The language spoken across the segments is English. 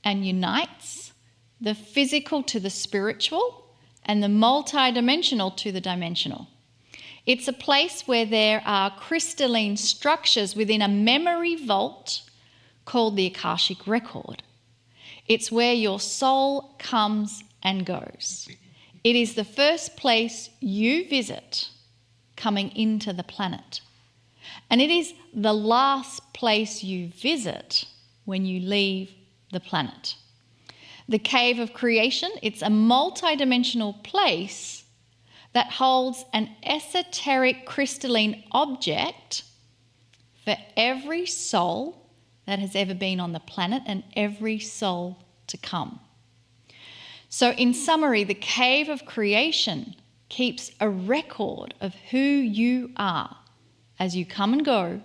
and unites the physical to the spiritual and the multidimensional to the dimensional. It's a place where there are crystalline structures within a memory vault called the Akashic Record. It's where your soul comes and goes. It is the first place you visit coming into the planet. And it is the last place you visit when you leave the planet. The Cave of Creation, it's a multidimensional place that holds an esoteric crystalline object for every soul that has ever been on the planet and every soul to come. So in summary, the Cave of Creation keeps a record of who you are as you come and go,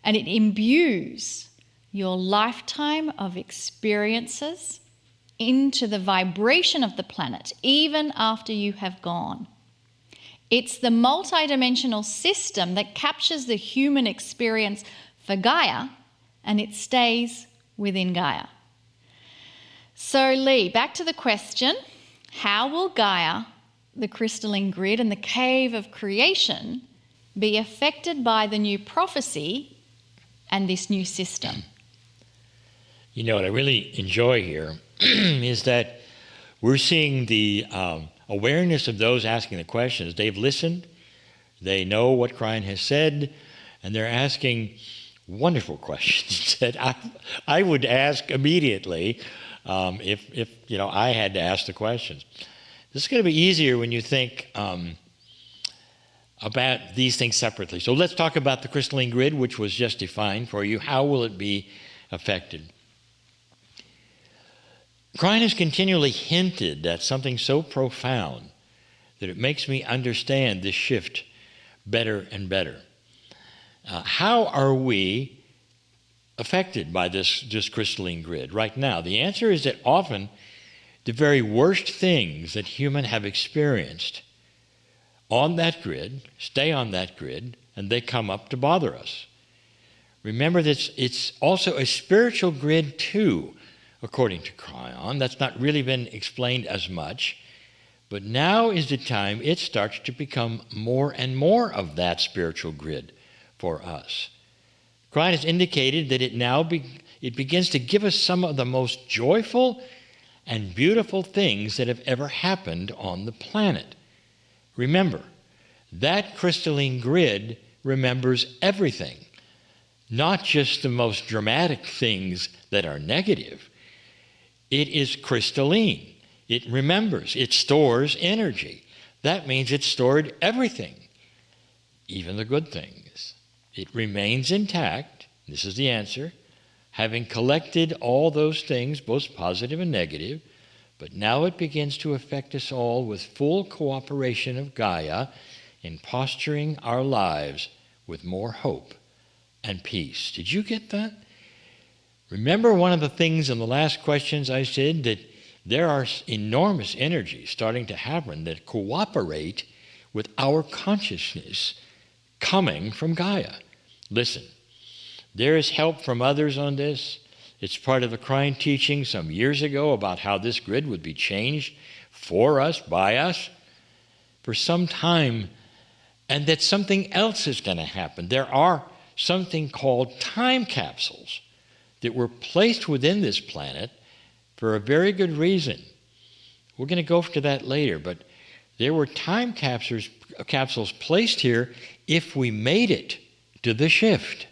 and it imbues your lifetime of experiences into the vibration of the planet, even after you have gone. It's the multidimensional system that captures the human experience for Gaia, and it stays within Gaia. So Lee, back to the question, how will Gaia, the crystalline grid, and the Cave of Creation be affected by the new prophecy and this new system? You know, what I really enjoy here is that we're seeing the awareness of those asking the questions. They've listened, they know what Kryon has said, and they're asking wonderful questions that I would ask immediately if you know, I had to ask the questions. This is going to be easier when you think about these things separately. So let's talk about the crystalline grid, which was just defined for you. How will it be affected? Kryon has continually hinted at something so profound that it makes me understand this shift better and better. How are we affected by this crystalline grid right now? The answer is that often the very worst things that humans have experienced on that grid stay on that grid, and they come up to bother us. Remember that it's also a spiritual grid too, according to Kryon. That's not really been explained as much, but now is the time it starts to become more and more of that spiritual grid for us. Kryon has indicated that it begins to give us some of the most joyful and beautiful things that have ever happened on the planet. Remember, that crystalline grid remembers everything, not just the most dramatic things that are negative. It is crystalline. It remembers. It stores energy. That means it stored everything, even the good things. It remains intact. This is the answer. Having collected all those things, both positive and negative, but now it begins to affect us all with full cooperation of Gaia in posturing our lives with more hope and peace. Did you get that? Remember one of the things in the last questions I said, that there are enormous energies starting to happen that cooperate with our consciousness coming from Gaia. Listen, there is help from others on this. It's part of the Kryon teaching some years ago about how this grid would be changed for us, by us, for some time, and that something else is going to happen. There are something called time capsules that were placed within this planet for a very good reason. We're going to go to that later, but there were time capsules placed here if we made it to the shift.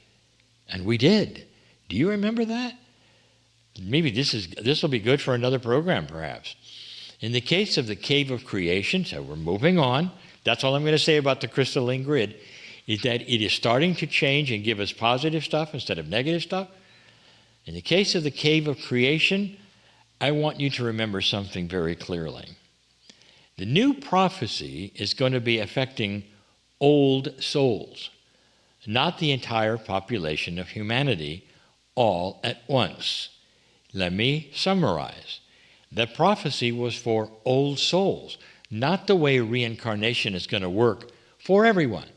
And we did. Do you remember that? Maybe this will be good for another program, perhaps. In the case of the Cave of Creation, so we're moving on. That's all I'm going to say about the crystalline grid, is that it is starting to change and give us positive stuff instead of negative stuff. In the case of the Cave of Creation, I want you to remember something very clearly. The new prophecy is going to be affecting old souls, not the entire population of humanity all at once. Let me summarize. The prophecy was for old souls, not the way reincarnation is going to work for everyone.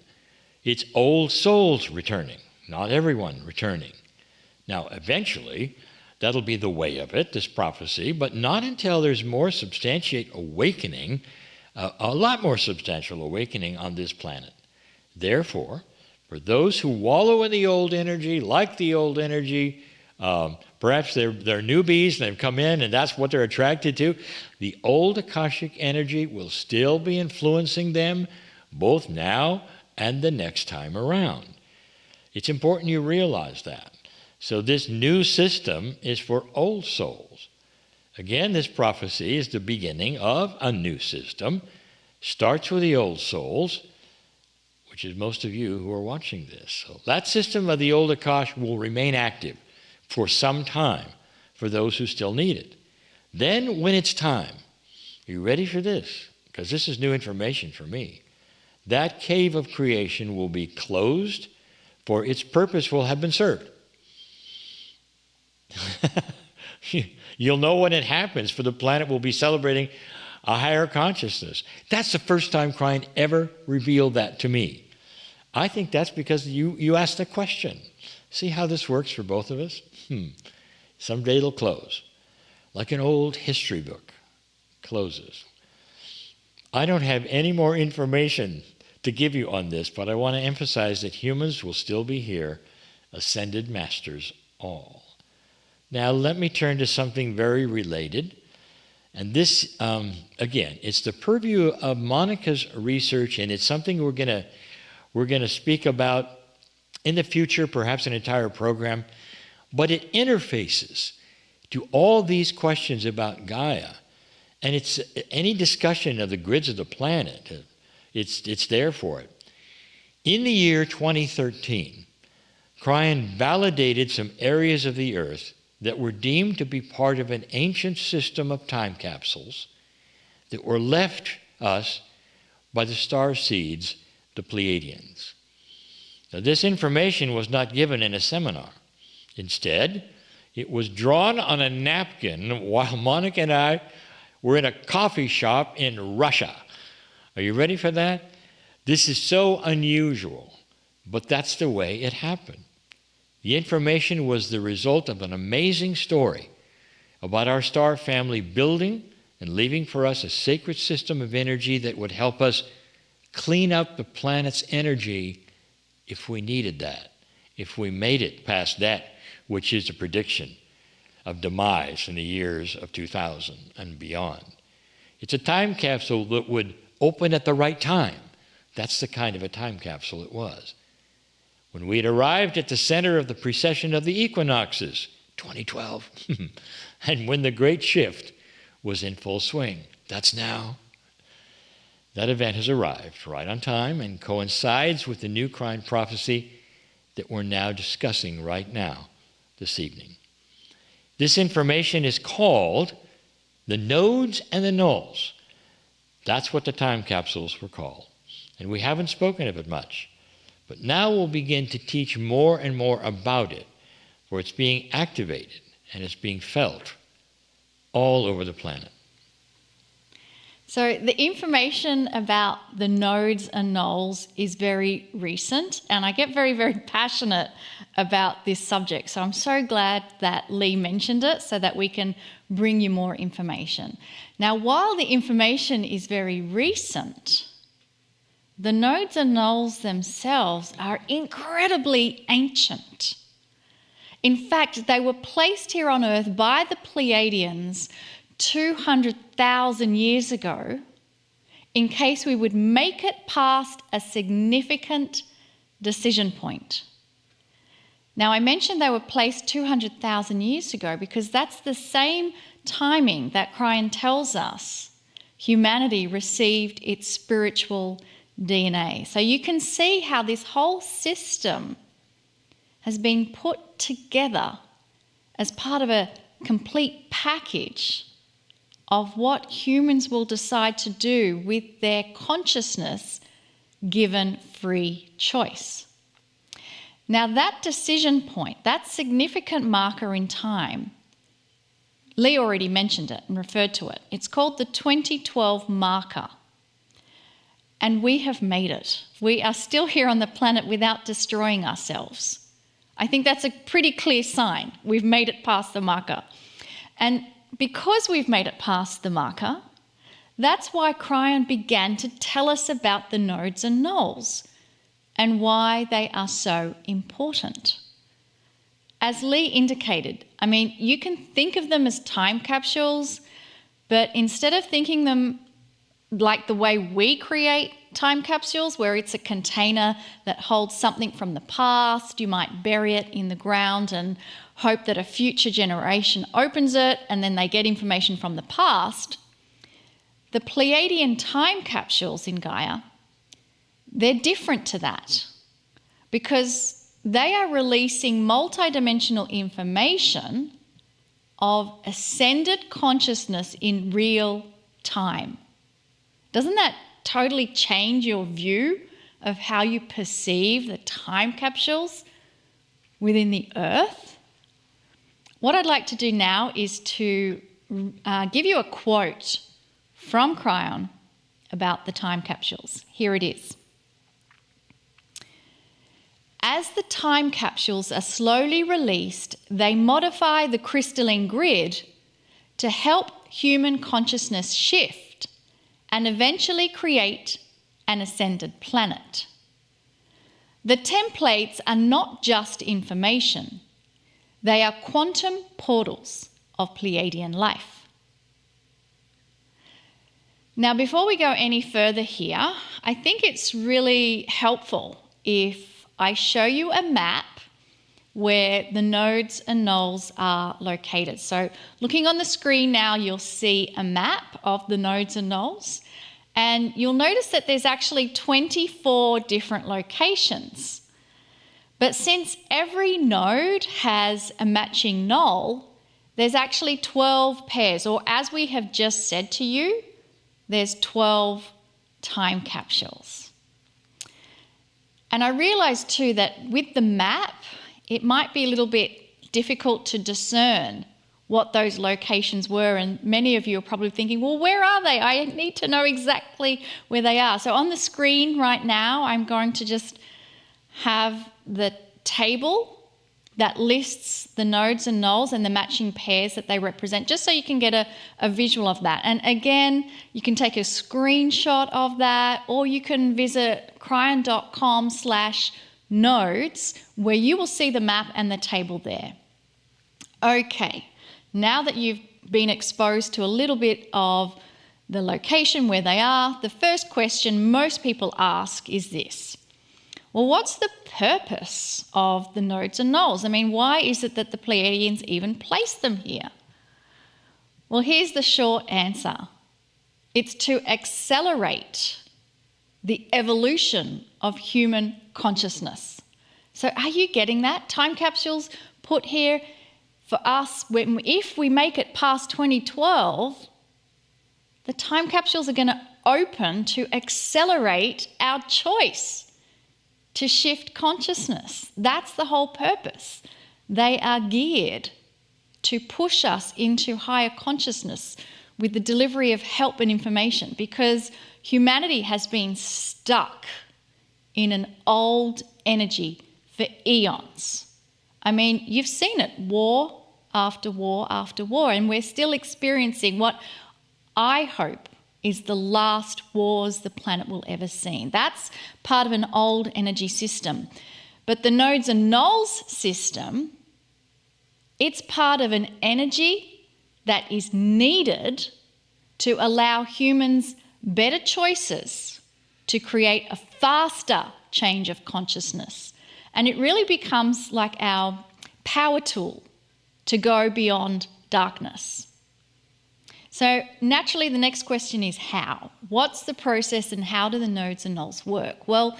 It's old souls returning, not everyone returning. Now, eventually, That'll be the way of it, this prophecy, but not until there's more substantiate awakening, a lot more substantial awakening on this planet. Therefore, for those who wallow in the old energy, like the old energy, perhaps they're newbies and they've come in and that's what they're attracted to, the old Akashic energy will still be influencing them both now and the next time around. It's important you realize that. So this new system is for old souls. Again, this prophecy is the beginning of a new system. Starts with the old souls, which is most of you who are watching this. So that system of the old Akash will remain active for some time for those who still need it. Then when it's time, are you ready for this? Because this is new information for me. That cave of creation will be closed, for its purpose will have been served. You'll know when it happens, for the planet will be celebrating a higher consciousness. That's the first time Kryon ever revealed that to me. I think that's because you asked the question. See how this works for both of us? Someday it'll close, like an old history book closes. I don't have any more information to give you on this, but I want to emphasize that humans will still be here, ascended masters all. Now let me turn to something very related. And this, again, it's the purview of Monica's research, and it's something we're gonna speak about in the future, perhaps an entire program. But it interfaces to all these questions about Gaia. And it's any discussion of the grids of the planet, it's there for it. In the year 2013, Kryon validated some areas of the Earth that were deemed to be part of an ancient system of time capsules that were left us by the star seeds, the Pleiadians. Now, this information was not given in a seminar. Instead, it was drawn on a napkin while Monica and I were in a coffee shop in Russia. Are you ready for that? This is so unusual, but that's the way it happened. The information was the result of an amazing story about our star family building and leaving for us a sacred system of energy that would help us clean up the planet's energy if we needed that, if we made it past that, which is a prediction of demise in the years of 2000 and beyond. It's a time capsule that would open at the right time. That's the kind of a time capsule it was. When we had arrived at the center of the precession of the equinoxes, 2012, and when the great shift was in full swing. That's now. That event has arrived right on time and coincides with the new Kryon prophecy that we're now discussing right now, this evening. This information is called the nodes and the nulls. That's what the time capsules were called. And we haven't spoken of it much. But now we'll begin to teach more and more about it, for it's being activated and it's being felt all over the planet. So the information about the nodes and nulls is very recent, and I get very, very passionate about this subject. So I'm so glad that Lee mentioned it so that we can bring you more information. Now, while the information is very recent, the nodes and nulls themselves are incredibly ancient. In fact, they were placed here on Earth by the Pleiadians 200,000 years ago in case we would make it past a significant decision point. Now, I mentioned they were placed 200,000 years ago because that's the same timing that Kryon tells us humanity received its spiritual DNA. So you can see how this whole system has been put together as part of a complete package of what humans will decide to do with their consciousness given free choice. Now that decision point, that significant marker in time, Lee already mentioned it and referred to it. It's called the 2012 marker. And we have made it. We are still here on the planet without destroying ourselves. I think that's a pretty clear sign. We've made it past the marker. And because we've made it past the marker, that's why Kryon began to tell us about the nodes and nulls and why they are so important. As Lee indicated, I mean, you can think of them as time capsules, but instead of thinking them like the way we create time capsules, where it's a container that holds something from the past, you might bury it in the ground and hope that a future generation opens it and then they get information from the past. The Pleiadian time capsules in Gaia, they're different to that because they are releasing multidimensional information of ascended consciousness in real time. Doesn't that totally change your view of how you perceive the time capsules within the Earth? What I'd like to do now is to give you a quote from Kryon about the time capsules. Here it is. As the time capsules are slowly released, they modify the crystalline grid to help human consciousness shift and eventually create an ascended planet. The templates are not just information. They are quantum portals of Pleiadian life. Now, before we go any further here, I think it's really helpful if I show you a map where the nodes and nulls are located. So looking on the screen now, you'll see a map of the nodes and nulls, and you'll notice that there's actually 24 different locations. But since every node has a matching null, there's actually 12 pairs, or as we have just said to you, there's 12 time capsules. And I realised too that with the map, it might be a little bit difficult to discern what those locations were, and many of you are probably thinking, well, where are they? I need to know exactly where they are. So on the screen right now, I'm going to just have the table that lists the nodes and nulls and the matching pairs that they represent, just so you can get a visual of that. And again, you can take a screenshot of that, or you can visit kryon.com/nodes, where you will see the map and the table there. Okay, now that you've been exposed to a little bit of the location where they are, the first question most people ask is this. Well, what's the purpose of the nodes and nulls? I mean, why is it that the Pleiadians even placed them here? Well, here's the short answer. It's to accelerate the evolution of human consciousness. So are you getting that? Time capsules put here for us, if we make it past 2012, the time capsules are going to open to accelerate our choice to shift consciousness. That's the whole purpose. They are geared to push us into higher consciousness with the delivery of help and information, because humanity has been stuck in an old energy for eons. I mean, you've seen it, war after war after war, and we're still experiencing what I hope is the last wars the planet will ever see. That's part of an old energy system. But the nodes and nulls system, it's part of an energy that is needed to allow humans better choices to create a faster change of consciousness. And it really becomes like our power tool to go beyond darkness. So naturally, the next question is how? What's the process and how do the nodes and nulls work? Well,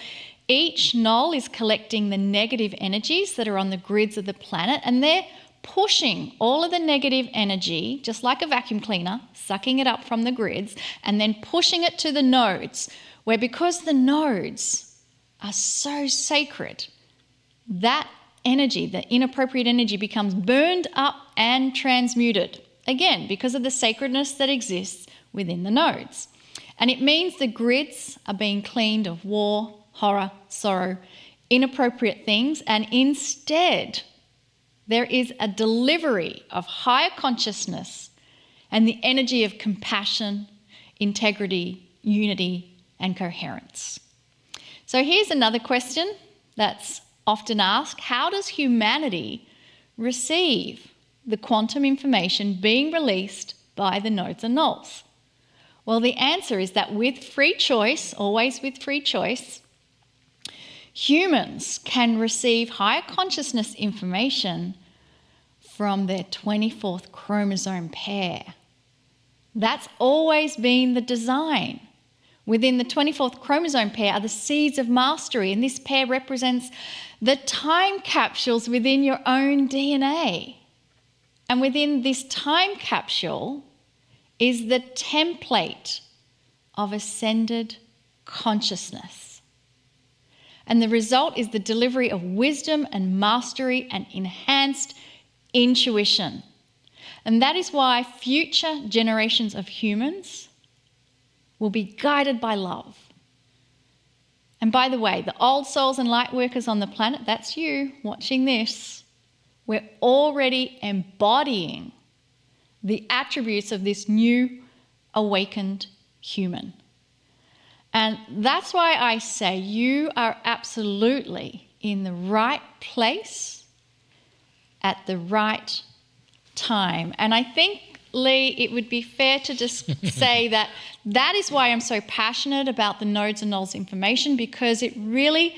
each null is collecting the negative energies that are on the grids of the planet, and they're pushing all of the negative energy, just like a vacuum cleaner, sucking it up from the grids, and then pushing it to the nodes, where because the nodes are so sacred, that energy, the inappropriate energy, becomes burned up and transmuted. Again, because of the sacredness that exists within the nodes. And it means the grids are being cleaned of war, horror, sorrow, inappropriate things, and instead there is a delivery of higher consciousness and the energy of compassion, integrity, unity, and coherence. So here's another question that's often asked. How does humanity receive the quantum information being released by the nodes and nulls? Well, the answer is that with free choice, always with free choice, humans can receive higher consciousness information from their 24th chromosome pair. That's always been the design. Within the 24th chromosome pair are the seeds of mastery, and this pair represents the time capsules within your own DNA. And within this time capsule is the template of ascended consciousness. And the result is the delivery of wisdom and mastery and enhanced intuition. And that is why future generations of humans will be guided by love. And by the way, the old souls and light workers on the planet, that's you watching this, we're already embodying the attributes of this new awakened human. And that's why I say you are absolutely in the right place at the right time. And I think, Lee, it would be fair to just say that is why I'm so passionate about the nodes and nulls information, because it really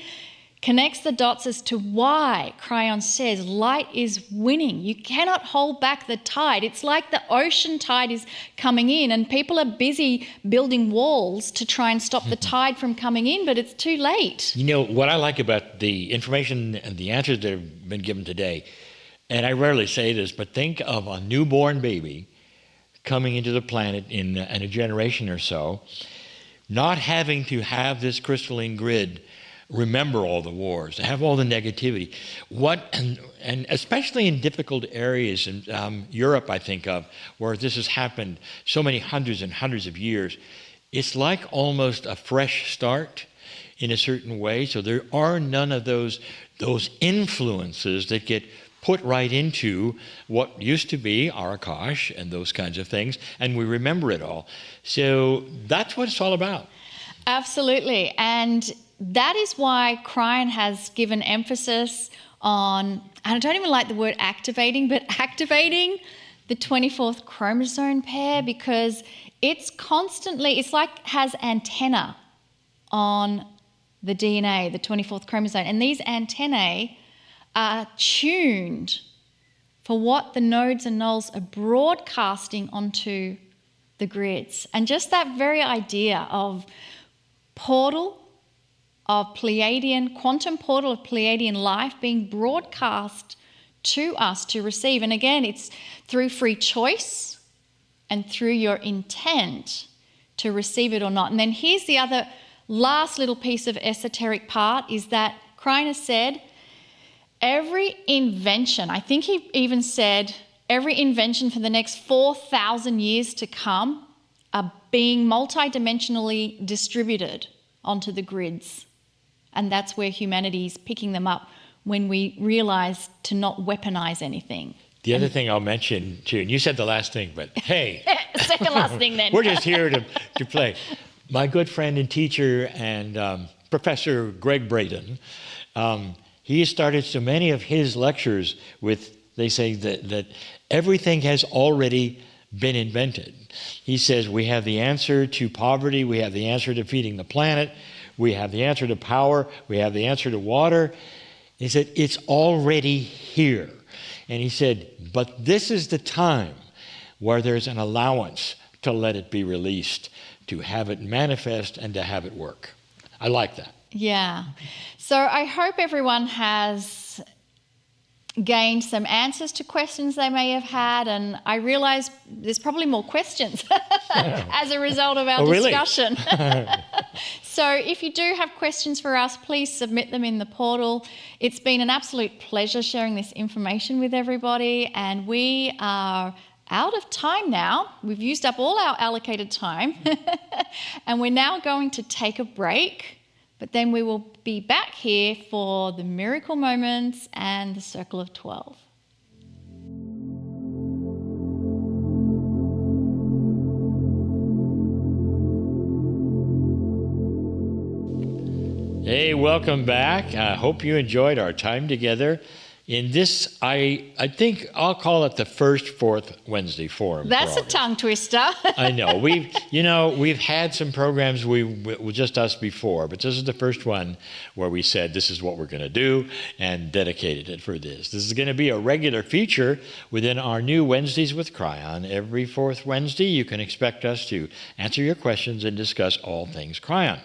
connects the dots as to why Kryon says light is winning. You cannot hold back the tide. It's like the ocean tide is coming in and people are busy building walls to try and stop the tide from coming in, but it's too late. You know, what I like about the information and the answers that have been given today, and I rarely say this, but think of a newborn baby coming into the planet in a generation or so, not having to have this crystalline grid remember all the wars, have all the negativity. And especially in difficult areas in Europe, I think of, where this has happened so many hundreds and hundreds of years, it's like almost a fresh start in a certain way. So there are none of those influences that get put right into what used to be Arakash and those kinds of things, and we remember it all. So that's what it's all about. Absolutely. And that is why Kryon has given emphasis on, and I don't even like the word activating, but activating the 24th chromosome pair, because it's constantly, it's like has antenna on the DNA, the 24th chromosome. And these antennae are tuned for what the nodes and nulls are broadcasting onto the grids. And just that very idea of portal of Pleiadian, quantum portal of Pleiadian life being broadcast to us to receive. And again, it's through free choice and through your intent to receive it or not. And then here's the other last little piece of esoteric part, is that Kryon has said every invention, I think he even said every invention for the next 4,000 years to come are being multidimensionally distributed onto the grids. And that's where humanity is picking them up when we realize to not weaponize anything. The other thing I'll mention too, and you said the last thing, but hey. Second last thing then. We're just here to play. My good friend and teacher and Professor Greg Braden, he started so many of his lectures with, they say that everything has already been invented. He says we have the answer to poverty, we have the answer to feeding the planet, we have the answer to power, we have the answer to water. He said it's already here. And he said, but this is the time where there's an allowance to let it be released, to have it manifest and to have it work. I like that. Yeah. So I hope everyone has gained some answers to questions they may have had, and I realize there's probably more questions as a result of our discussion. Really? So if you do have questions for us, please submit them in the portal. It's been an absolute pleasure sharing this information with everybody, and we are out of time now. We've used up all our allocated time and we're now going to take a break. But then we will be back here for the miracle moments and the circle of 12. Hey, welcome back. I hope you enjoyed our time together in this, I think I'll call it the first Fourth Wednesday Forum. That's a tongue twister. I know. We've had some programs with just us before, but this is the first one where we said this is what we're going to do and dedicated it for this. This is going to be a regular feature within our new Wednesdays with Kryon. Every fourth Wednesday, you can expect us to answer your questions and discuss all things Kryon.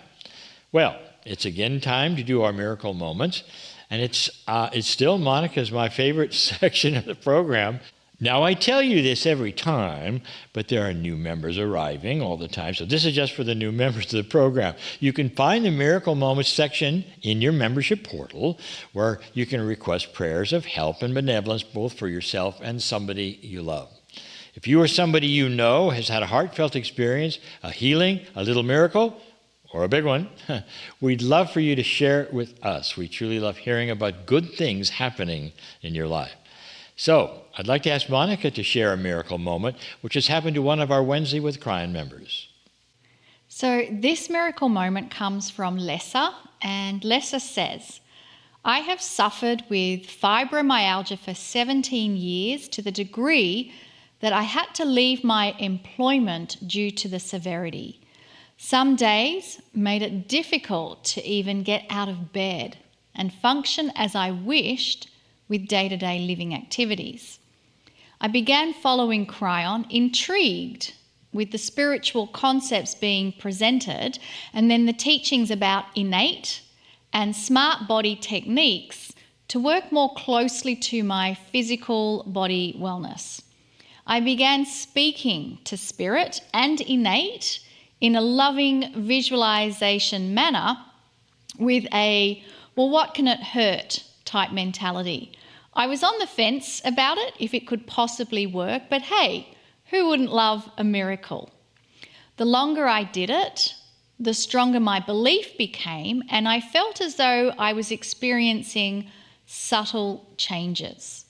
Well, it's again time to do our miracle moments. And it's still, Monica's my favorite section of the program. Now, I tell you this every time, but there are new members arriving all the time. So this is just for the new members of the program. You can find the Miracle Moments section in your membership portal, where you can request prayers of help and benevolence, both for yourself and somebody you love. If you or somebody you know has had a heartfelt experience, a healing, a little miracle, or a big one, we'd love for you to share it with us. We truly love hearing about good things happening in your life. So I'd like to ask Monica to share a miracle moment, which has happened to one of our Wednesday with Kryon members. So this miracle moment comes from Lessa, and Lessa says, I have suffered with fibromyalgia for 17 years to the degree that I had to leave my employment due to the severity. Some days made it difficult to even get out of bed and function as I wished with day-to-day living activities. I began following Kryon, intrigued with the spiritual concepts being presented, and then the teachings about innate and smart body techniques to work more closely to my physical body wellness. I began speaking to spirit and innate in a loving visualization manner with a, well, what can it hurt type mentality. I was on the fence about it, if it could possibly work, but hey, who wouldn't love a miracle? The longer I did it, the stronger my belief became, and I felt as though I was experiencing subtle changes.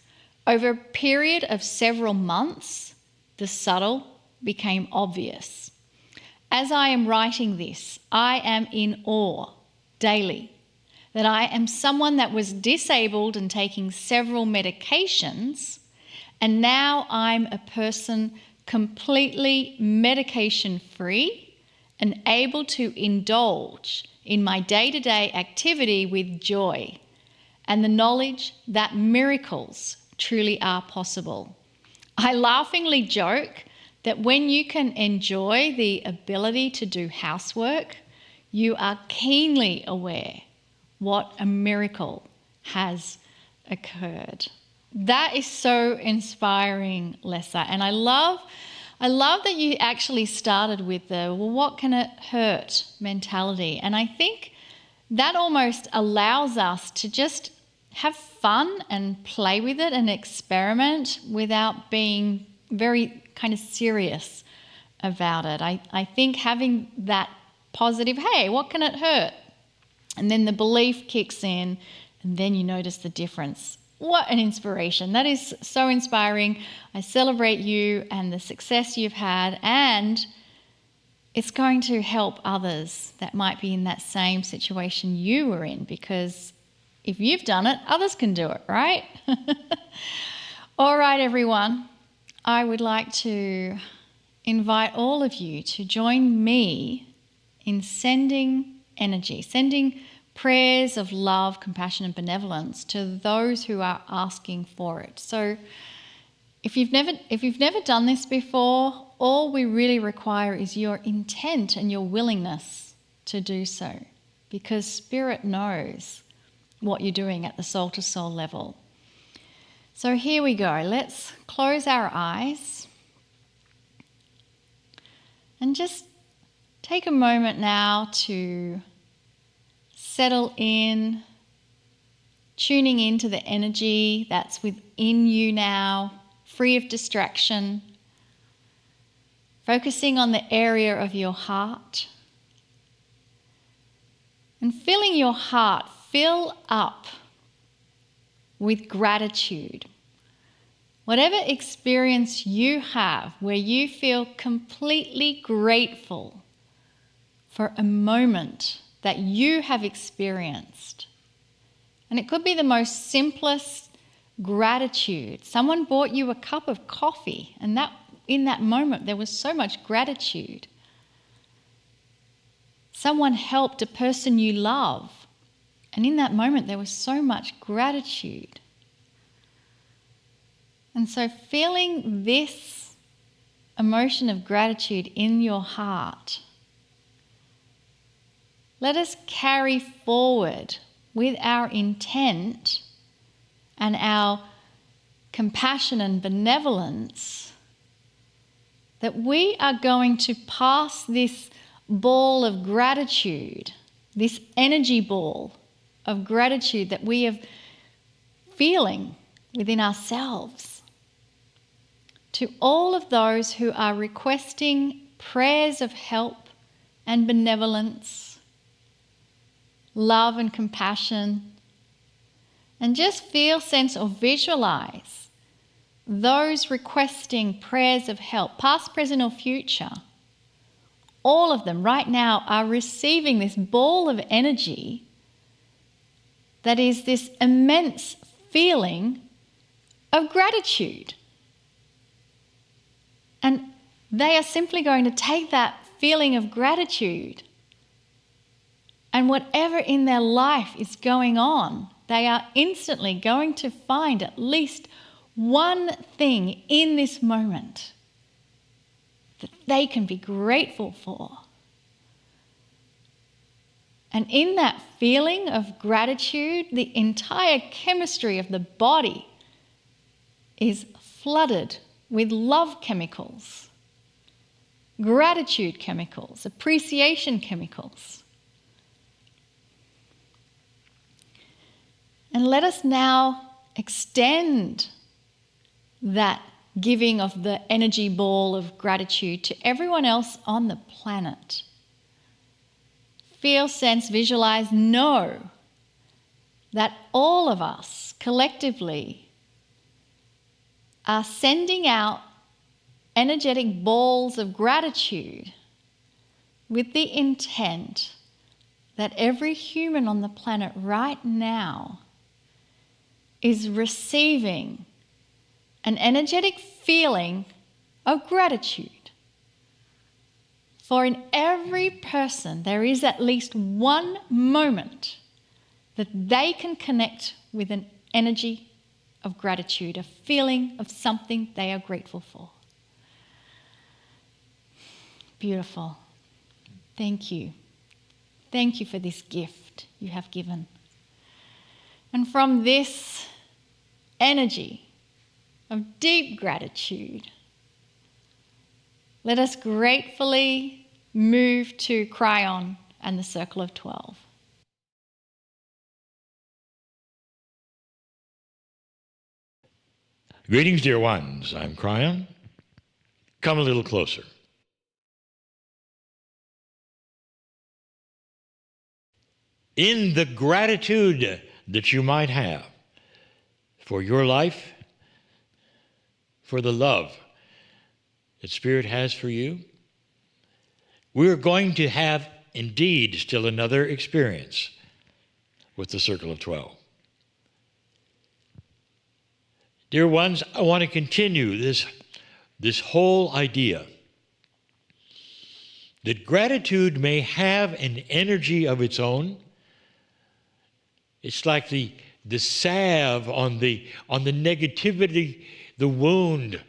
Over a period of several months, the subtle became obvious. As I am writing this, I am in awe daily that I am someone that was disabled and taking several medications, and now I'm a person completely medication-free and able to indulge in my day-to-day activity with joy and the knowledge that miracles truly are possible. I laughingly joke that when you can enjoy the ability to do housework, you are keenly aware what a miracle has occurred. That is so inspiring, Lessa. And I love that you actually started with the, well, what can it hurt mentality? And I think that almost allows us to just have fun and play with it and experiment without being very kind of serious about it. I think having that positive, hey, what can it hurt? And then the belief kicks in, and then you notice the difference. What an inspiration. That is so inspiring. I celebrate you and the success you've had, and it's going to help others that might be in that same situation you were in, because if you've done it, others can do it, right? All right, everyone. I would like to invite all of you to join me in sending energy, sending prayers of love, compassion, and benevolence to those who are asking for it. So if you've never done this before, all we really require is your intent and your willingness to do so, because Spirit knows what you're doing at the soul-to-soul level. So here we go. Let's close our eyes and just take a moment now to settle in, tuning into the energy that's within you now, free of distraction, focusing on the area of your heart, And filling your heart, fill up with gratitude. Whatever experience you have where you feel completely grateful for a moment that you have experienced. And it could be the most simplest gratitude. Someone bought you a cup of coffee, and that in that moment there was so much gratitude. Someone helped a person you love, and in that moment there was so much gratitude. And so feeling this emotion of gratitude in your heart, let us carry forward with our intent and our compassion and benevolence that we are going to pass this ball of gratitude, this energy ball of gratitude that we are feeling within ourselves, to all of those who are requesting prayers of help and benevolence, love and compassion, and just feel, sense, or visualize those requesting prayers of help, past, present, or future. All of them right now are receiving this ball of energy that is this immense feeling of gratitude. And they are simply going to take that feeling of gratitude and whatever in their life is going on, they are instantly going to find at least one thing in this moment that they can be grateful for. And in that feeling of gratitude, the entire chemistry of the body is flooded with love chemicals, gratitude chemicals, appreciation chemicals. And let us now extend that giving of the energy ball of gratitude to everyone else on the planet. Feel, sense, visualize, know that all of us collectively are sending out energetic balls of gratitude with the intent that every human on the planet right now is receiving an energetic feeling of gratitude. For in every person there is at least one moment that they can connect with an energy of gratitude, a feeling of something they are grateful for. Beautiful. Thank you. Thank you for this gift you have given. And from this energy of deep gratitude, let us gratefully move to Kryon and the Circle of 12. Greetings, dear ones. I'm Kryon. Come a little closer. In the gratitude that you might have for your life, for the love that Spirit has for you, we're going to have indeed still another experience with the Circle of 12. Dear ones, I want to continue this whole idea that gratitude may have an energy of its own. It's like the salve on the negativity, the wound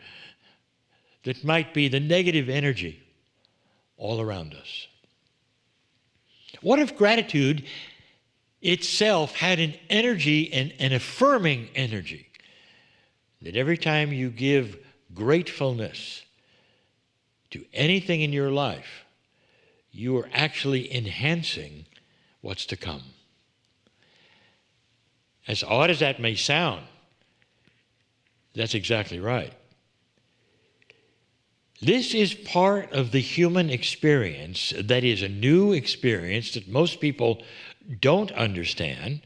that might be the negative energy all around us. What if gratitude itself had an energy, an affirming energy, that every time you give gratefulness to anything in your life, you are actually enhancing what's to come? As odd as that may sound, that's exactly right. This is part of the human experience that is a new experience that most people don't understand,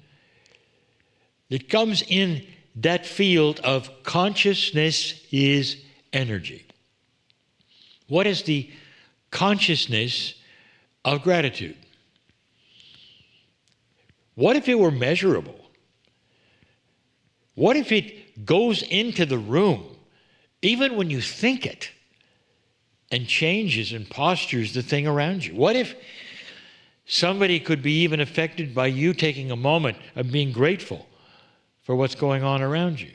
that comes in that field of consciousness is energy. What is the consciousness of gratitude? What if it were measurable? What if it goes into the room, even when you think it, and changes and postures the thing around you? What if somebody could be even affected by you taking a moment of being grateful for what's going on around you?